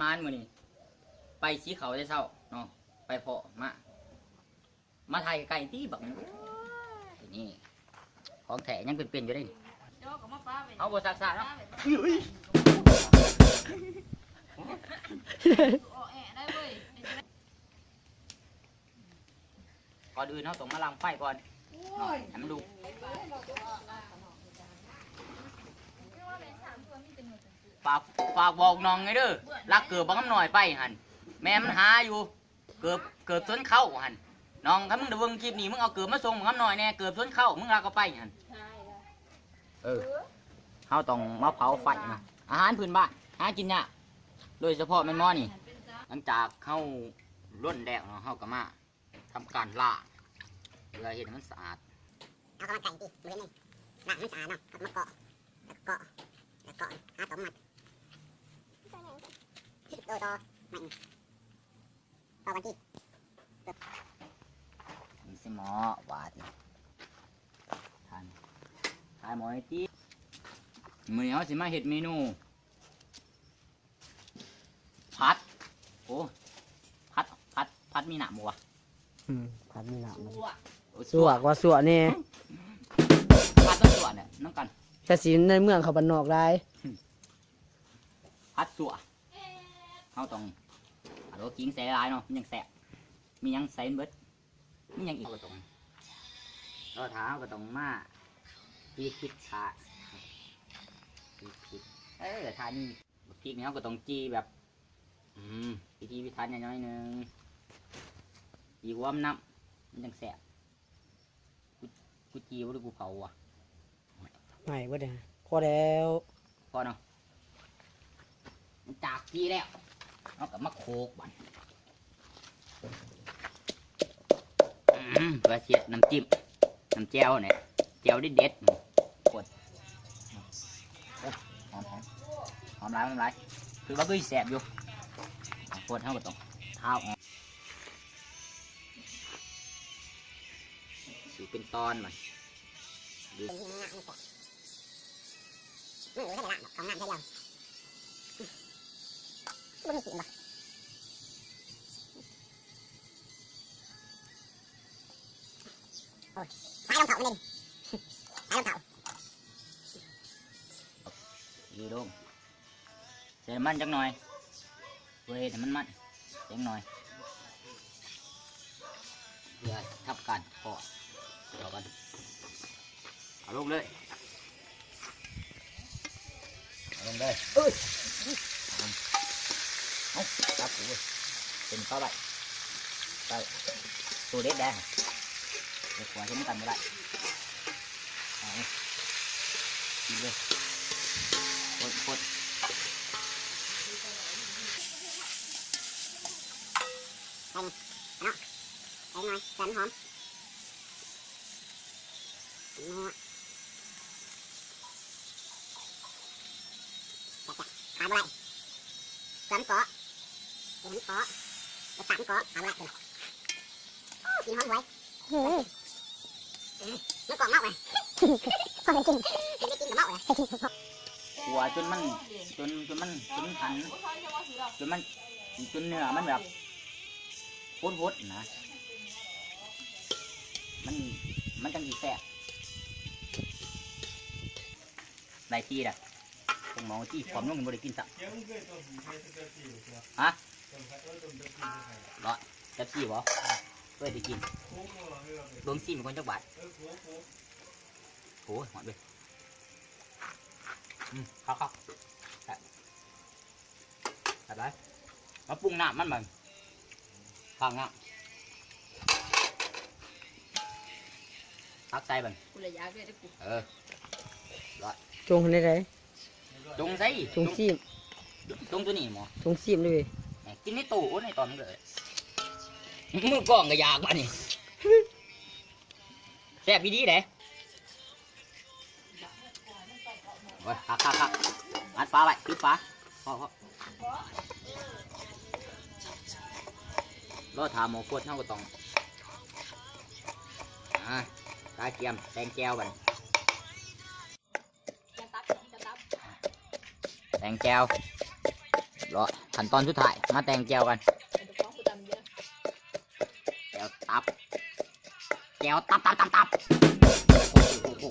มานมือนี่ไปชี้เขาได้เศร้าเนาะไปเพาะมาไทยไก่ที่บักนี่ของแถยังเป็นอยู่ได้เอาบทสักษาเนาะก่อนอื่นเขาต้องมาลังไฟก่อนให้มันดูฝากบอกน้องไงเด้อรักเกิดบังคับหน่อยไปหันแม่มันหาอยู่เกิดสวนเข้าหันน้องถ้ามึงดูวงคลิปนี้มึงเอาเกิดมาส่งบังคับหน่อยแน่เกิดสวนเข้ามึงรักก็ไปหันเขาต้องมาเผาไฟนะอาหารพื้นบ้านหากินยากโดยเฉพาะแม่นมอนี่หลังจากเข้าร่นแดกเนาะเข้ากับมาทำการล่าเพื่อเห็นมันสะอาดเอากระมังไก่ดิมือนึงล่างมันสะอาดเนาะกับมะเกาะหาต้มมัดต่อมันต่อวันที่มีสมอหวาดทานหมอไอตีมือเขาสิมาเห็ดเมนูพัดโอ้พัดมีหนามวะพัดมีหนามสวกว่าสวกนี่พัดต้องสวกเนี่ยน้ำกันแต่สีในเมืองเขาบ้านนอกได้พัดสวกเขาต้องเอาตัวกิ้งใส่ลายเนาะมันยังแสบมียังใส่เบิดมียังอีกก็ต้องเราเท้าก็ต้องมาพีคิดขาพีทานนี่พริกเนี้ยก็ต้องจีแบบพิธีพิธันน้อยนึงจีหัวมันน้ำมันยังแสบกูจีว่ากูเผาอ่ะไม่เว้ยพอแล้วพอเนาะมันจากจีแล้วเอากับมะโขกบันปลาเชียดน้ำจิ้มน้ำแจ่วเนี่ยแจ่วเด็ดปวดหอมร้ายคือว่าก็แสบอยู่ปวดเท่ากับตรงเท้าสีเป็นตอนมันดูไม่รู้ใช่ไหมล่ะของน้ำใช่ยังไม่มีสีบ่โอ้ยสายลงเขามันเองสายลงเขาอยู่ลงเสร็จมันจังหน่อยเว้ยแต่มันจังหน่อยเพื่อทับกันพอต่อกันเอาลงเลยลงเลยเอาจับกูเป็นเข้าไปตัวเด็ดแดงเด็กกว่าจะไม่กันไม่ได้เอากินเลยกดเนาะเอาหน่อยแสนหอมขาดอะไรสามเกาะสามเกาะขาดอะไรกินหอมไว้มันกล่องเมาไหมพอไปกินกับเมาเลยหัวจนมันหันจนเนื้อมันแบบพุดนะมันจังสีแสบได้ที่ละผมมองที่ความนุ่มมันบริกินสักฮะรอจะที่บ่เพื่อได้กินดวงซีมันคนจักบาทโอ้ยหอมเลยเข้าตัดได้มาปรุงน้ำมันข้างน้ำตักใจมันจงอะไรจงใส่จงซีมจงตัวนี้หมอจงซีมด้วยกินในตู้ในตอนนี้เลยมือกล้องก็ยากมานี่แซ่บดีเลยโอ้ยคักอัดฟ้าไว้ปิดฟ้าพอรอถามหมอโคตรเท่ากับตองตาเกียมแตงแก้วบันแตงแก้วรอ ขั้นตอนสุดท้ายมาแต่งแก้วกันแก้วตับแก้วตับโอ้โห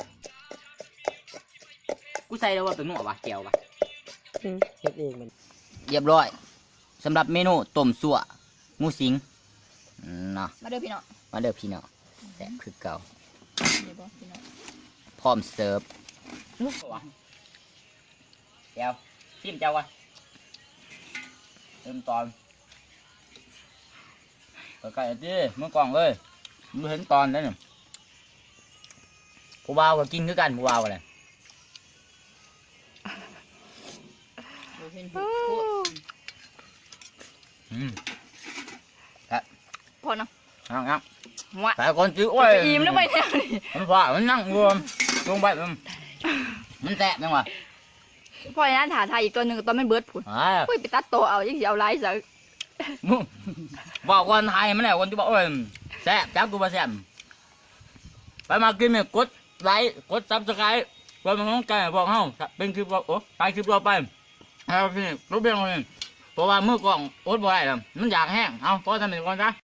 กูใส่แล้วว่าเป็นหนวดวะแก้ววะ เฮ็ดเองมัน เรียบร้อยสำหรับเมนูต้มสั่วงูสิงเนาะ มาเด้อพี่น้อง มาเด้อพี่น้องแซ่บคือเก่า เดี๋ยวบอกพี่น้อง พร้อมเสิร์ฟแก้วชิมแก้ววะเริ่มตอนใกล้ๆที่เมื่อกล่องเลยไม่เห็นตอนได้เนี่ยผู้บ่าวก็กินคือกันผู้บ่าวอะไร พอเนาะ งั้น วะ แต่คนจื้อโอ้ย จะอิ่มแล้วไปเนี่ย มันฝ่ามันนั่งรวมลงไปมันแสบจังวะ พอนั้นถาทายอีกตัวหนึ่งตอนมันเบิดผุนคุยไปตัดโตเอายังสิเอาไล่ซะ บอกคนไทยมันแหละคนที่บอกโอ้ยแสบจับกูมาแสบไปมากินเนี่ยกดไลค์กดซับสไครต์เพื่อมันต้องการบอกเฮาเป็นคลิปโอ้ไปคลิปต่อไปเอาพี่รู้เรื่องเลยเพราะว่ามือกล่องอดบ่ได้แล้วมันอยากแห้งเอาพอทำเป็นก่อนจ้ะ